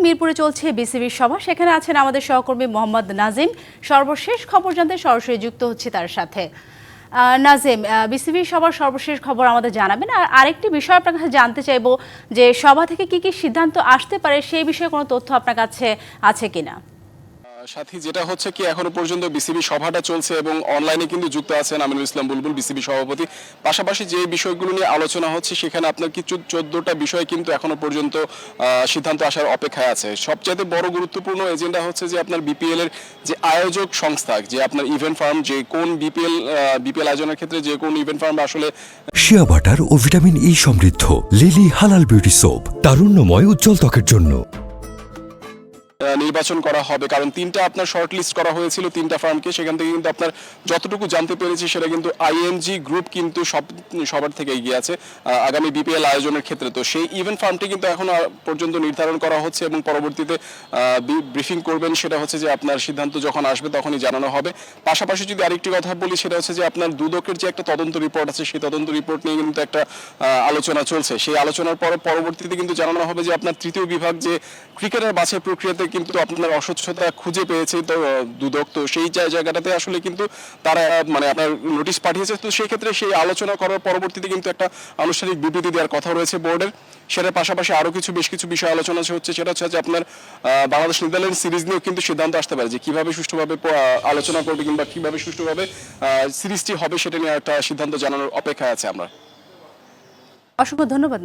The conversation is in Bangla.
মিরপুরে চলছে বিসিবির সভা, সেখানে আছেন আমাদের সহকর্মী মোহাম্মদ নাজিম। সর্বশেষ খবর জানতে সরাসরি যুক্ত হচ্ছে তার সাথে। নাজিম, বিসিবির সভার সর্বশেষ খবর আমাদের জানাবেন। আর আরেকটি বিষয় আপনার কাছে জানতে চাইবো যে সভা থেকে কি কি সিদ্ধান্ত আসতে পারে সেই বিষয়ে কোনো তথ্য আপনার কাছে আছে কিনা? সাথী, যেটা হচ্ছে কি এখনো পর্যন্ত বিসিবি সভাটা চলছে এবং অনলাইনে কিন্তু যুক্ত আছেন আমিনুল ইসলাম বুলবুল, বিসিবি সভাপতি। পাশাপাশি যে বিষয়গুলো নিয়ে আলোচনা হচ্ছে সেখানে আপনার কিছু 14টা বিষয় কিন্তু এখনো পর্যন্ত সিদ্ধান্ত আসার অপেক্ষায় আছে। সবচেয়ে বড় গুরুত্বপূর্ণ এজেন্ডা হচ্ছে যে আপনার বিপিএল এর যে আয়োজক সংস্থা, যে আপনার ইভেন্ট ফার্ম, যে কোন বিপিএল আয়োজনের ক্ষেত্রে যে কোন ইভেন্ট ফার্ম আসলে শিয়া বাটার ও ভিটামিন ই সমৃদ্ধ লিলি হালাল বিউটি সোপ, তারুণ্যময় উজ্জ্বল ত্বকের জন্য নির্বাচন করা হবে। কারণ 3টা আপনার শর্ট লিস্ট করা হয়েছিল 3টা ফার্মকে, সেখান থেকে কিন্তু আপনার যতটুকু জানতে পেরেছি সেটা কিন্তু আইএমজি গ্রুপ কিন্তু সবার থেকে এগিয়ে আছে আগামী বিপিএল আয়োজনের ক্ষেত্রে। তো সেই ইভেন্ট ফার্মটি কিন্তু এখনো পর্যন্ত নির্ধারণ করা হচ্ছে এবং পরবর্তীতে ব্রিফিং করবেন, সেটা হচ্ছে যে আপনার সিদ্ধান্ত যখন আসবে তখনই জানানো হবে। পাশাপাশি যদি আরেকটি কথা বলি, সেটা হচ্ছে যে আপনার দুদকের যে একটা তদন্ত রিপোর্ট আছে, সেই তদন্ত রিপোর্ট নিয়ে কিন্তু একটা আলোচনা চলছে। সেই আলোচনার পরবর্তীতে কিন্তু জানানো হবে যে আপনার তৃতীয় বিভাগ যে ক্রিকেটার বাছাই প্রক্রিয়াতে কিন্তু আপনার অস্বচ্ছতা খুঁজে পেয়েছে তো দুদক, তো সেই জায়গাটাতে আসলে কিন্তু তারা মানে আপনার নোটিশ পাঠিয়েছে। তো সেই ক্ষেত্রে সেই আলোচনা করার পরবর্তীতে কিন্তু একটা আনুষ্ঠানিক বিবৃতি দেওয়ার কথা রয়েছে বোর্ডের। সেটার পাশাপাশি আরো বেশ কিছু বিষয় আলোচনা হচ্ছে, সেটা হচ্ছে যে আপনার বাংলাদেশ নেদারল্যান্ড সিরিজ নিয়েও কিন্তু সিদ্ধান্ত আসতে পারে যে কিভাবে সুষ্ঠুভাবে আলোচনা করবে কিংবা কিভাবে সুষ্ঠুভাবে সিরিজটি হবে, সেটা নিয়ে একটা সিদ্ধান্ত জানানোর অপেক্ষায় আছে আমরা। অসংখ্য ধন্যবাদ।